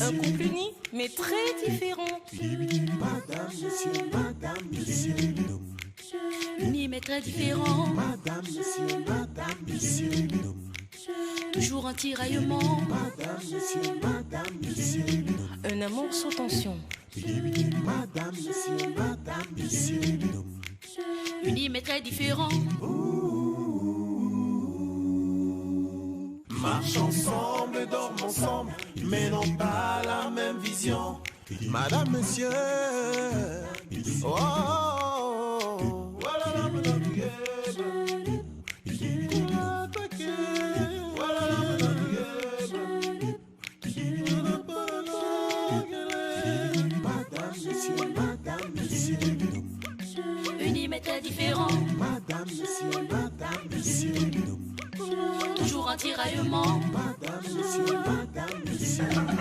Un couple uni, mais très différent. Uni, mais très différent. Toujours un tiraillement. Un amour sans tension. Uni, mais très différent. Marche ensemble, dorment ensemble, mais n'ont pas la même vision. Madame, monsieur, oh, oh, oh. Voilà, madame, Unis mais très différents. madame, monsieur, Toujours un tiraillement. madame, monsieur,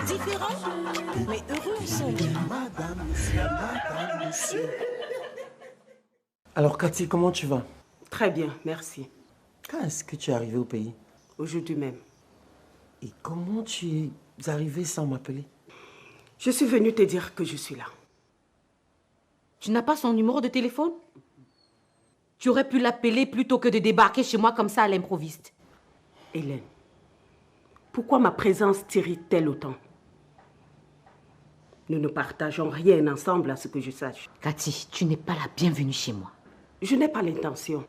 Différents, mais heureux ensemble. madame, monsieur. Alors Cathy, comment tu vas? Très bien, merci. Quand est-ce que tu es arrivée au pays? Aujourd'hui même. Et comment tu es arrivée sans m'appeler? Je suis venue te dire que je suis là. Tu n'as pas son numéro de téléphone? Tu aurais pu l'appeler plutôt que de débarquer chez moi comme ça à l'improviste. Hélène, pourquoi ma présence t'irrite-t-elle autant? Nous ne partageons rien ensemble à ce que je sache. Cathy, tu n'es pas la bienvenue chez moi. Je n'ai pas l'intention.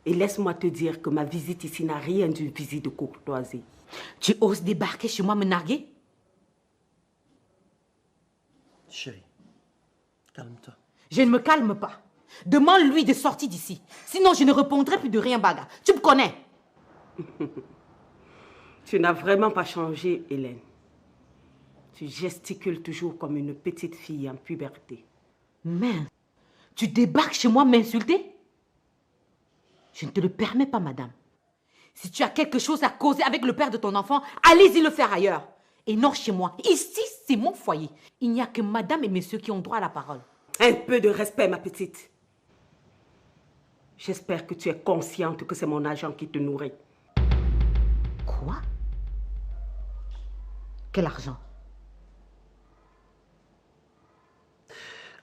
Et laisse-moi te dire que ma visite ici n'a rien d'une visite de courtoisie. Tu oses débarquer chez moi me narguer? Chérie, calme-toi. Je ne me calme pas. Demande-lui de sortir d'ici. Sinon, je ne répondrai plus de rien, Baga. Tu me connais. Tu n'as vraiment pas changé, Hélène. Tu gesticules toujours comme une petite fille en puberté. Mais, tu débarques chez moi m'insulter? Je ne te le permets pas, madame. Si tu as quelque chose à causer avec le père de ton enfant, allez-y le faire ailleurs. Et non chez moi. Ici, c'est mon foyer. Il n'y a que madame et messieurs qui ont droit à la parole. Un peu de respect, ma petite. J'espère que tu es consciente que c'est mon agent qui te nourrit. Quoi? Quel argent?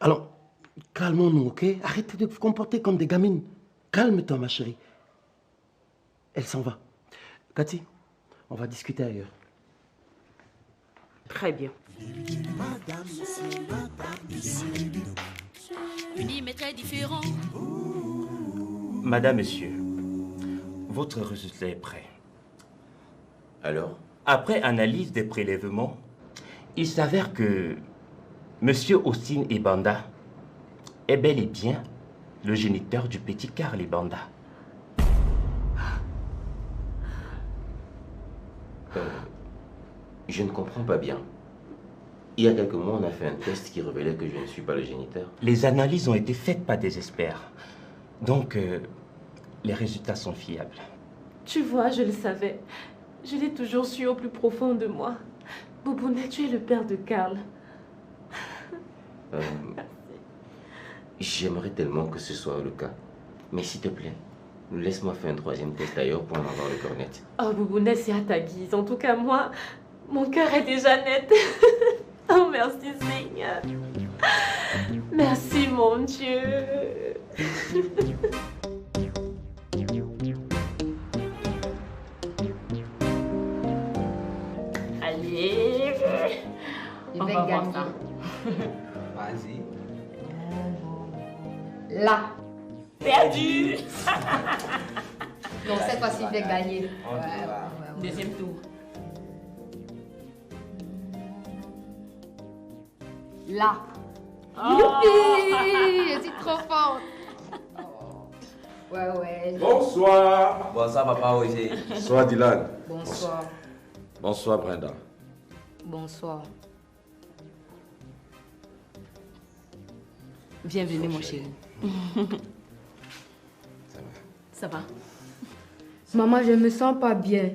Alors, calmons-nous, ok? Arrêtez de vous comporter comme des gamines. Calme-toi, ma chérie. Elle s'en va. Cathy, on va discuter ailleurs. Très bien. Unis mais très différents. Madame, monsieur, votre résultat est prêt. Alors? Après analyse des prélèvements, il s'avère que monsieur Austin Ibanda est bel et bien le géniteur du petit Karl Ibanda. Je ne comprends pas bien. Il y a quelques mois, on a fait un test qui révélait que je ne suis pas le géniteur. Les analyses ont été faites par des experts. Donc, les résultats sont fiables. Tu vois, je le savais. Je l'ai toujours su au plus profond de moi. Boubouna, tu es le père de Karl. J'aimerais tellement que ce soit le cas. Mais s'il te plaît, laisse-moi faire un troisième test ailleurs pour en avoir le cœur net. Oh, Boubouna, c'est à ta guise. En tout cas, moi, mon cœur est déjà net. Oh, merci Seigneur. Merci, mon Dieu. Allez. On va voir ça. Vas-y. Là. Perdu. Donc cette fois-ci, je vais gagner. Deuxième tour. Là. Oh. Youpi! Je suis trop forte. Ouais. Bonsoir. Bonsoir, papa Osé. Bonsoir, Dylan. Bonsoir. Bonsoir, Brenda. Bonsoir. Bienvenue, mon chéri. Ça va? Maman, je me sens pas bien.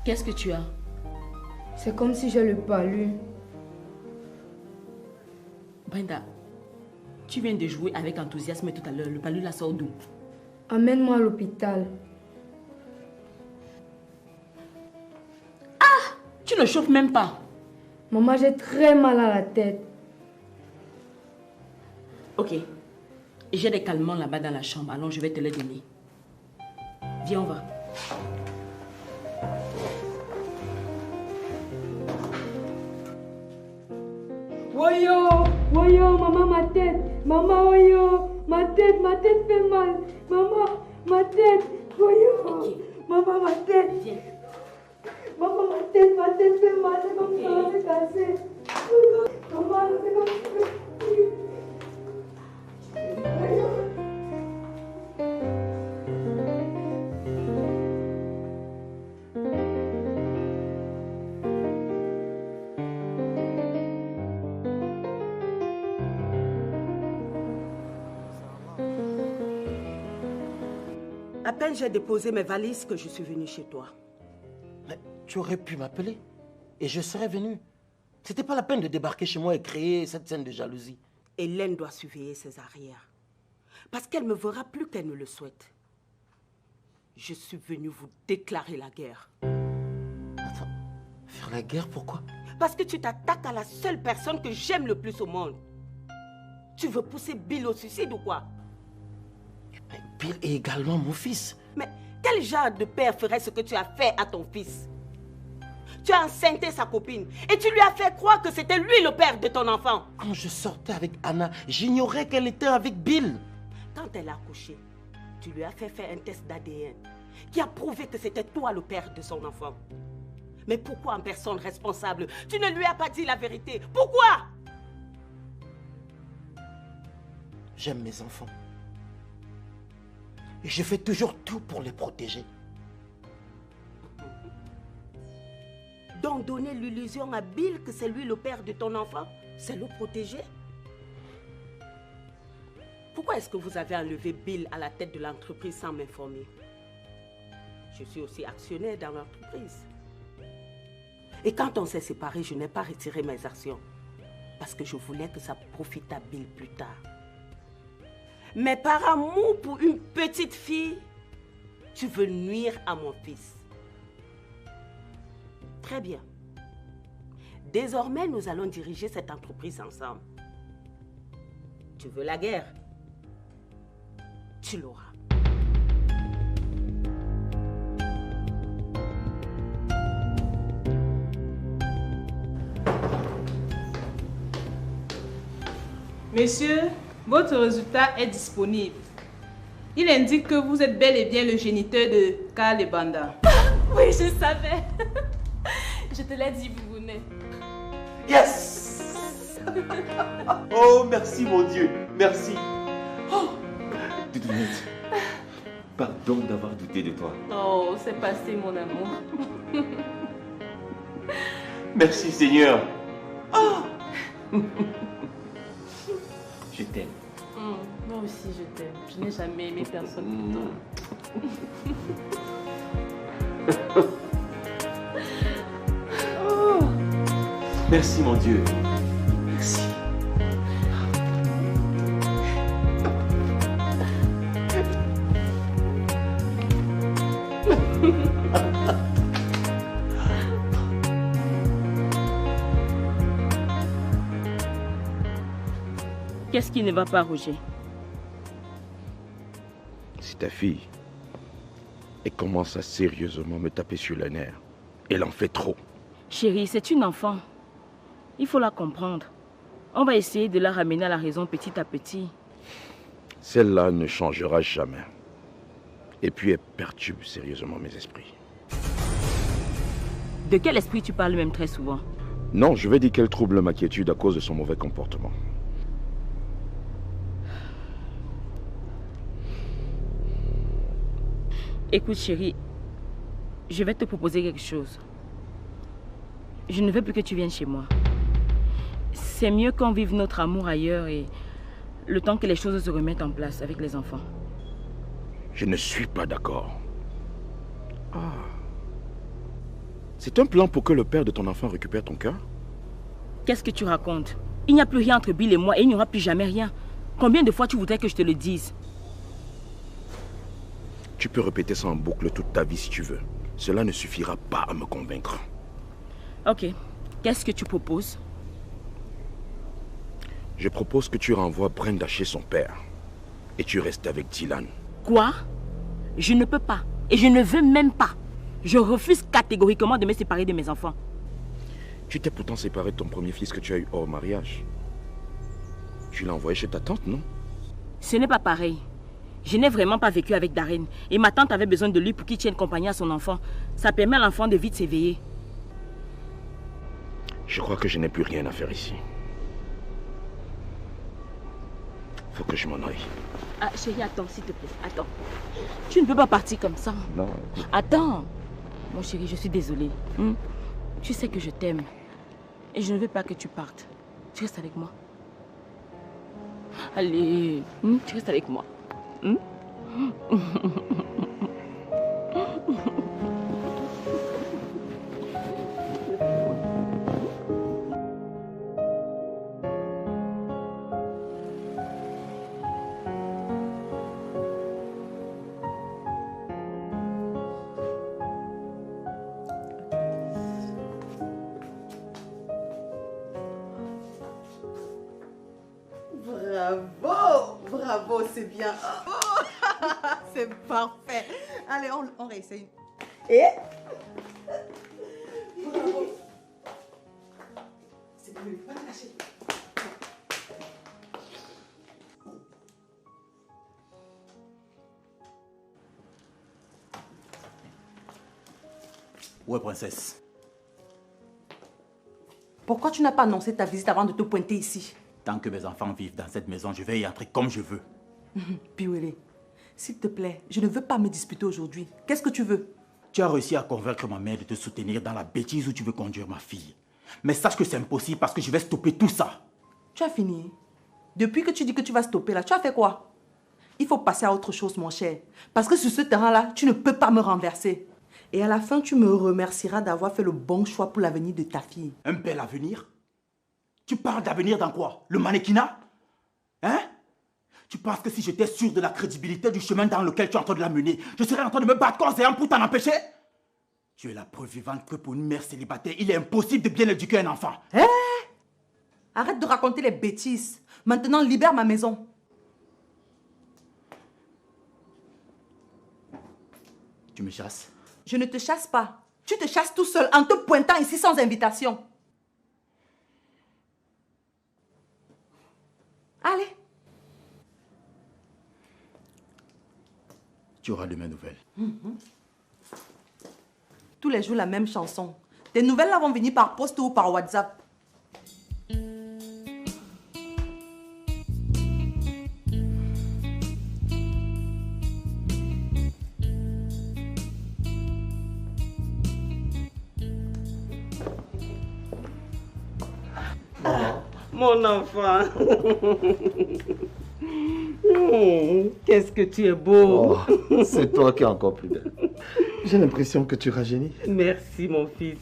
Qu'est-ce que tu as? C'est comme si j'ai le palu. Brenda, tu viens de jouer avec enthousiasme tout à l'heure. Le palu la sort d'où? Amène-moi à l'hôpital. Ah! Tu ne chauffes même pas. Maman, j'ai très mal à la tête. Ok. J'ai des calmants là-bas dans la chambre. Alors je vais te les donner. Viens, on va. Woyo, woyo, maman, ma tête. Maman, woyo, ma tête fait mal. Maman, ma tête, woyo. Okay. Maman, ma tête. Viens. Maman, ma tête fait mal. C'est comme ça, c'est cassé. Maman, c'est comme ça. À peine j'ai déposé mes valises que je suis venue chez toi. Mais tu aurais pu m'appeler et je serais venu. C'était pas la peine de débarquer chez moi et créer cette scène de jalousie. Hélène doit surveiller ses arrières. Parce qu'elle me verra plus qu'elle ne le souhaite. Je suis venue vous déclarer la guerre. Attends, faire la guerre, pourquoi? Parce que tu t'attaques à la seule personne que j'aime le plus au monde. Tu veux pousser Bill au suicide ou quoi? Mais Bill est également mon fils. Mais quel genre de père ferait ce que tu as fait à ton fils? Tu as enceinté sa copine et tu lui as fait croire que c'était lui le père de ton enfant. Quand je sortais avec Anna, j'ignorais qu'elle était avec Bill. Quand elle a accouché, tu lui as fait faire un test d'ADN qui a prouvé que c'était toi le père de son enfant. Mais pourquoi en personne responsable, tu ne lui as pas dit la vérité? Pourquoi? J'aime mes enfants. Et je fais toujours tout pour les protéger. Donc donner l'illusion à Bill que c'est lui le père de ton enfant, c'est le protéger? Pourquoi est-ce que vous avez enlevé Bill à la tête de l'entreprise sans m'informer? Je suis aussi actionnaire dans l'entreprise. Et quand on s'est séparés, je n'ai pas retiré mes actions. Parce que je voulais que ça profite à Bill plus tard. Mais par amour pour une petite fille, tu veux nuire à mon fils. Très bien. Désormais, nous allons diriger cette entreprise ensemble. Tu veux la guerre? Tu l'auras. Monsieur, votre résultat est disponible. Il indique que vous êtes bel et bien le géniteur de Karl Ebanda. Oui, je savais. Je te l'ai dit, Boubounet. Yes! Oh, merci mon Dieu, merci. Oh, Doudounette, pardon d'avoir douté de toi. Oh, c'est passé mon amour. Merci Seigneur. Oh. Je t'aime. Moi aussi, je t'aime. Je n'ai jamais aimé personne comme toi. Oh. Merci mon Dieu. Merci. Qu'est-ce qui ne va pas, Roger? C'est ta fille. Elle commence à sérieusement me taper sur les nerfs. Elle en fait trop. Chérie, c'est une enfant. Il faut la comprendre. On va essayer de la ramener à la raison petit à petit. Celle-là ne changera jamais. Et puis elle perturbe sérieusement mes esprits. De quel esprit tu parles même très souvent? Non, je vais dire qu'elle trouble ma quiétude à cause de son mauvais comportement. Écoute chérie, je vais te proposer quelque chose. Je ne veux plus que tu viennes chez moi. C'est mieux qu'on vive notre amour ailleurs et le temps que les choses se remettent en place avec les enfants. Je ne suis pas d'accord. Ah. C'est un plan pour que le père de ton enfant récupère ton cœur? Qu'est-ce que tu racontes? Il n'y a plus rien entre Bill et moi et il n'y aura plus jamais rien. Combien de fois tu voudrais que je te le dise? Tu peux répéter ça en boucle toute ta vie si tu veux. Cela ne suffira pas à me convaincre. Ok. Qu'est-ce que tu proposes? Je propose que tu renvoies Brenda chez son père. Et tu restes avec Dylan. Quoi? Je ne peux pas. Et je ne veux même pas. Je refuse catégoriquement de me séparer de mes enfants. Tu t'es pourtant séparé de ton premier fils que tu as eu hors mariage. Tu l'as envoyé chez ta tante, non? Ce n'est pas pareil. Je n'ai vraiment pas vécu avec Darren. Et ma tante avait besoin de lui pour qu'il tienne compagnie à son enfant. Ça permet à l'enfant de vite s'éveiller. Je crois que je n'ai plus rien à faire ici. Faut que je m'en aille. Ah, chérie, attends, s'il te plaît. Attends. Tu ne peux pas partir comme ça. Non. Attends. Mon chéri, je suis désolée. Tu sais que je t'aime. Et je ne veux pas que tu partes. Tu restes avec moi. Allez, tu restes avec moi. Bravo, bravo, c'est bien. Oh, c'est parfait. Allez, on réessaye. Et bravo. C'est bon, pas lâcher. Ouais, princesse. Pourquoi tu n'as pas annoncé ta visite avant de te pointer ici? Tant que mes enfants vivent dans cette maison, je vais y entrer comme je veux. Piwele, s'il te plaît, je ne veux pas me disputer aujourd'hui. Qu'est-ce que tu veux? Tu as réussi à convaincre ma mère de te soutenir dans la bêtise où tu veux conduire ma fille. Mais sache que c'est impossible parce que je vais stopper tout ça. Tu as fini? Depuis que tu dis que tu vas stopper là, tu as fait quoi? Il faut passer à autre chose, mon cher. Parce que sur ce terrain-là, tu ne peux pas me renverser. Et à la fin, tu me remercieras d'avoir fait le bon choix pour l'avenir de ta fille. Un bel avenir? Tu parles d'avenir dans quoi? Le mannequinat? Hein? Tu penses que si j'étais sûr de la crédibilité du chemin dans lequel tu es en train de la mener, je serais en train de me battre corps et âme pour t'en empêcher? Tu es la preuve vivante que pour une mère célibataire, il est impossible de bien éduquer un enfant. Hé! Arrête de raconter les bêtises. Maintenant, libère ma maison. Tu me chasses? Je ne te chasse pas. Tu te chasses tout seul en te pointant ici sans invitation. Allez. Tu auras de mes nouvelles. Tous les jours, la même chanson. Tes nouvelles là vont venir par poste ou par WhatsApp. Mon enfant. Qu'est-ce que tu es beau. Oh, c'est toi qui es encore plus belle. J'ai l'impression que tu rajeunis. Merci, mon fils.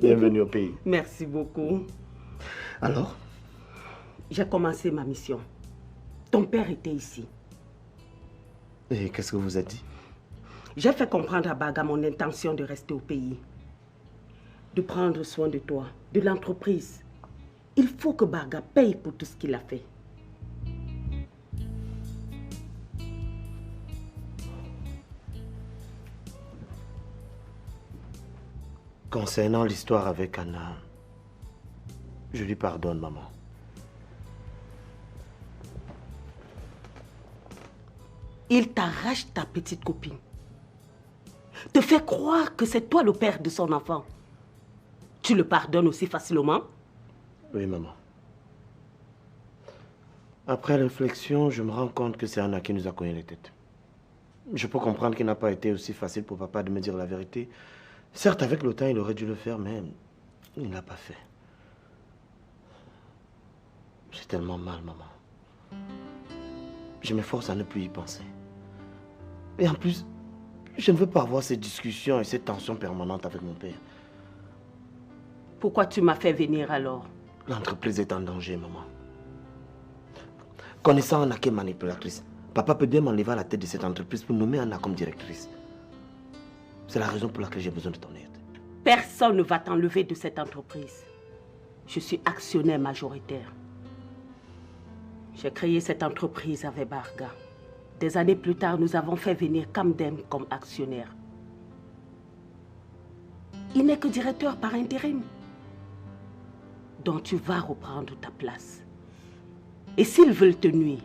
Bienvenue au pays. Merci beaucoup. Alors? J'ai commencé ma mission. Ton père était ici. Et qu'est-ce que vous avez dit? J'ai fait comprendre à Baga mon intention de rester au pays. De prendre soin de toi, de l'entreprise. Il faut que Baga paye pour tout ce qu'il a fait. Concernant l'histoire avec Anna, je lui pardonne, maman. Il t'arrache ta petite copine. Te fait croire que c'est toi le père de son enfant. Tu le pardonnes aussi facilement? Oui, maman. Après réflexion, je me rends compte que c'est Anna qui nous a cogné les têtes. Je peux comprendre qu'il n'a pas été aussi facile pour papa de me dire la vérité. Certes, avec le temps, il aurait dû le faire, mais il ne l'a pas fait. J'ai tellement mal, maman. Je m'efforce à ne plus y penser. Et en plus, je ne veux pas avoir ces discussions et ces tensions permanentes avec mon père. Pourquoi tu m'as fait venir alors? L'entreprise est en danger, maman. Connaissant Anna qui est manipulatrice, Papa peut bien m'enlever à la tête de cette entreprise pour nommer Anna comme directrice. C'est la raison pour laquelle j'ai besoin de ton aide. Personne ne va t'enlever de cette entreprise. Je suis actionnaire majoritaire. J'ai créé cette entreprise avec Barga. Des années plus tard, nous avons fait venir Kamdem comme actionnaire. Il n'est que directeur par intérim. Donc tu vas reprendre ta place. Et s'ils veulent te nuire,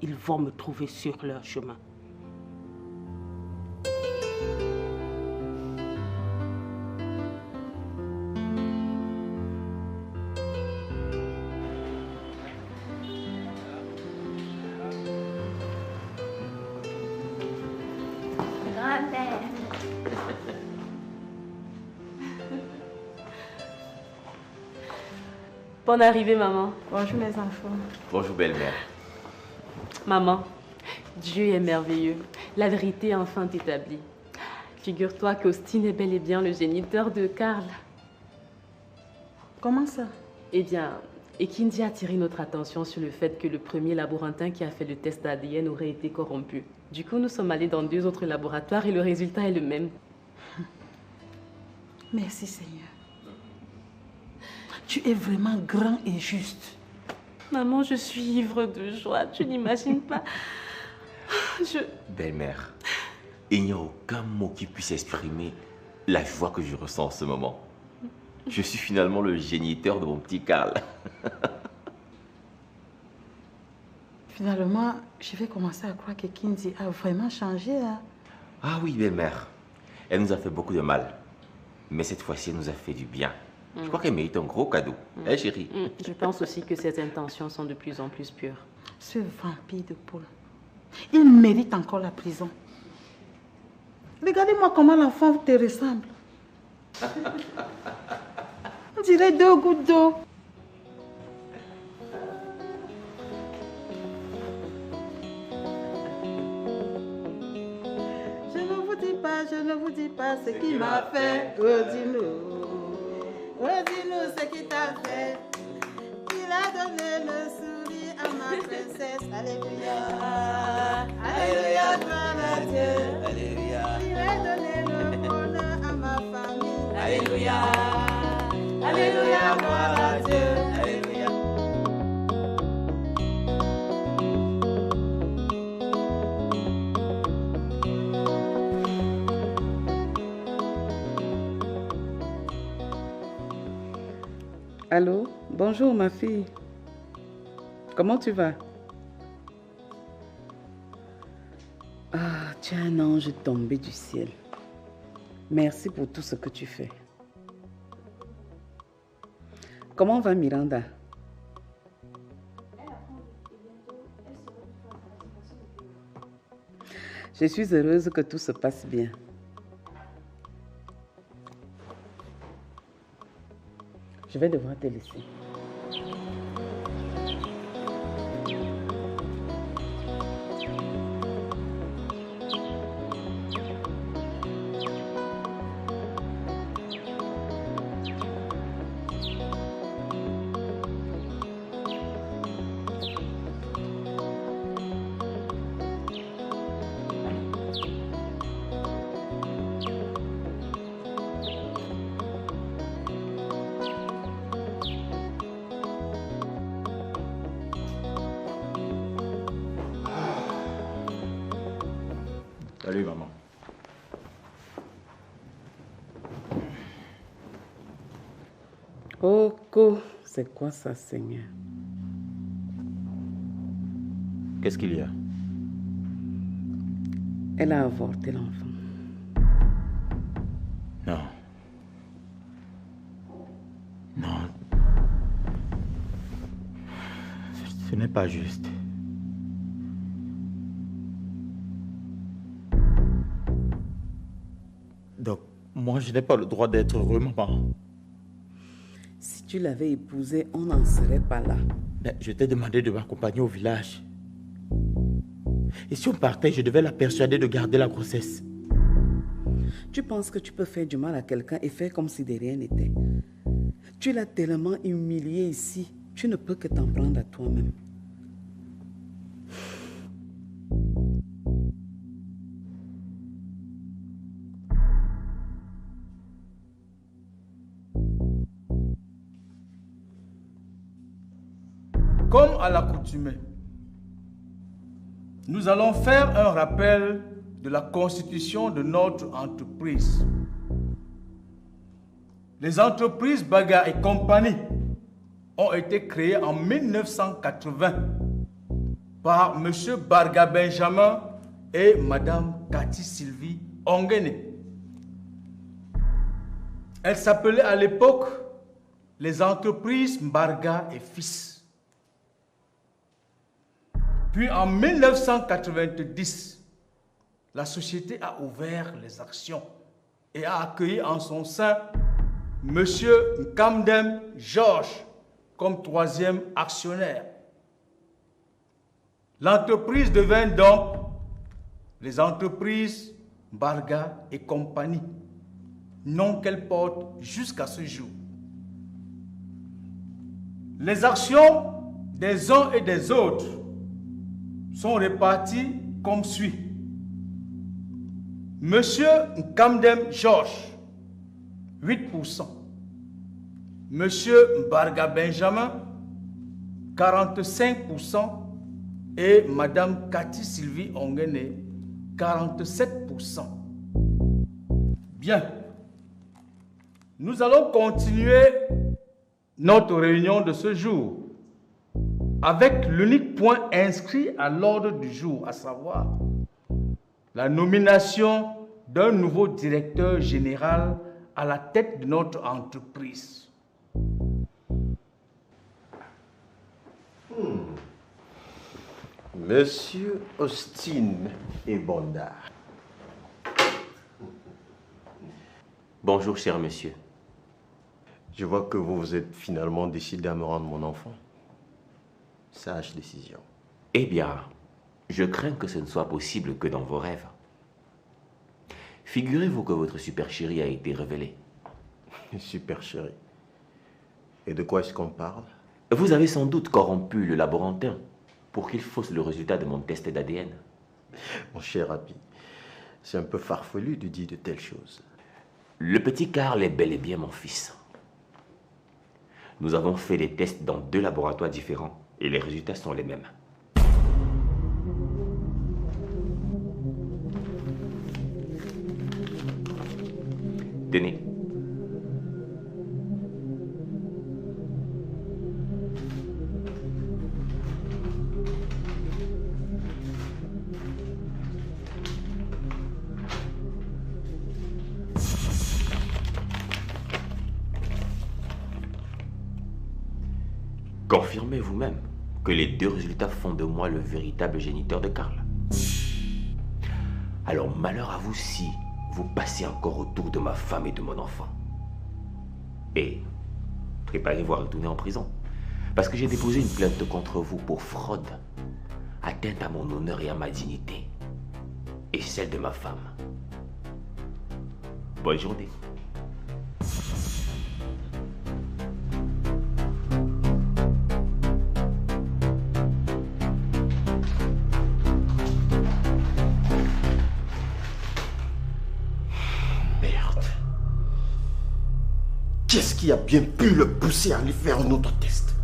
ils vont me trouver sur leur chemin. Grand-mère. Bonne arrivée, maman. Bonjour mes enfants. Bonjour, belle-mère. Maman, Dieu est merveilleux. La vérité est enfin établie. Figure-toi qu'Austin est bel et bien le géniteur de Karl. Comment ça? Eh bien, Ekindi a attiré notre attention sur le fait que le premier laborantin qui a fait le test d'ADN aurait été corrompu. Du coup, nous sommes allés dans 2 autres laboratoires et le résultat est le même. Merci Seigneur. Tu es vraiment grand et juste. Maman, je suis ivre de joie. Tu n'imagines pas. Belle-mère, il n'y a aucun mot qui puisse exprimer la joie que je ressens en ce moment. Je suis finalement le géniteur de mon petit Karl. Finalement, je vais commencer à croire que Kindy a vraiment changé. Hein? Ah oui, belle-mère. Elle nous a fait beaucoup de mal. Mais cette fois-ci, elle nous a fait du bien. Je crois qu'elle mérite un gros cadeau. Hein, chérie? Je pense aussi que ses intentions sont de plus en plus pures. Ce vampire de Paul, il mérite encore la prison. Regardez-moi comment l'enfant te ressemble. On dirait 2 gouttes d'eau. Je ne vous dis pas ce qu'il m'a fait. Oh, dis-nous ce qu'il t'a fait. Il a donné le sourire à ma princesse. Alléluia. Alléluia, gloire à Dieu. Alléluia. Il a donné le bonheur à ma famille. Alléluia. Alléluia, gloire à Dieu. Alléluia. Allô, bonjour ma fille. Comment tu vas? Ah, tu es un ange tombé du ciel. Merci pour tout ce que tu fais. Comment va Miranda? Je suis heureuse que tout se passe bien. Je vais devoir te laisser. Salut, maman. Coco, c'est quoi ça, Seigneur? Qu'est-ce qu'il y a? Elle a avorté l'enfant. Non. Non. Ce n'est pas juste. Donc, moi, je n'ai pas le droit d'être heureux, maman. Si tu l'avais épousée, on n'en serait pas là. Mais je t'ai demandé de m'accompagner au village. Et si on partait, je devais la persuader de garder la grossesse. Tu penses que tu peux faire du mal à quelqu'un et faire comme si de rien n'était? Tu l'as tellement humilié ici, tu ne peux que t'en prendre à toi-même. Comme à l'accoutumée, nous allons faire un rappel de la constitution de notre entreprise. Les entreprises Baga et compagnie ont été créées en 1980 par M. Barga Benjamin et Mme Cathy Sylvie Ongene. Elles s'appelaient à l'époque les entreprises Mbarga et Fils. Puis en 1990, la société a ouvert les actions et a accueilli en son sein M. Nkamdem Georges comme troisième actionnaire. L'entreprise devint donc les entreprises Barga et compagnie, nom qu'elle porte jusqu'à ce jour. Les actions des uns et des autres sont réparties comme suit. Monsieur Nkamdem Georges, 8%. Monsieur Barga Benjamin, 45%. Et Madame Cathy Sylvie Ongene, 47%. Bien. Nous allons continuer notre réunion de ce jour avec l'unique point inscrit à l'ordre du jour, à savoir la nomination d'un nouveau directeur général à la tête de notre entreprise. Monsieur Austin Ebanda. Bonjour, cher monsieur. Je vois que vous vous êtes finalement décidé à me rendre mon enfant. Sage décision. Eh bien, je crains que ce ne soit possible que dans vos rêves. Figurez-vous que votre supercherie a été révélée. Supercherie? Et de quoi est-ce qu'on parle? Vous avez sans doute corrompu le laborantin pour qu'il fausse le résultat de mon test d'ADN. Mon cher Happy, c'est un peu farfelu de dire de telles choses. Le petit Karl est bel et bien mon fils. Nous avons fait des tests dans 2 laboratoires différents et les résultats sont les mêmes. Tenez. Confirmez vous-même que les 2 résultats font de moi le véritable géniteur de Karl. Alors malheur à vous si vous passez encore autour de ma femme et de mon enfant. Et préparez-vous à retourner en prison. Parce que j'ai déposé une plainte contre vous pour fraude, atteinte à mon honneur et à ma dignité, et celle de ma femme. Bonne journée. Qu'est-ce qui a bien pu le pousser à aller faire un autre test?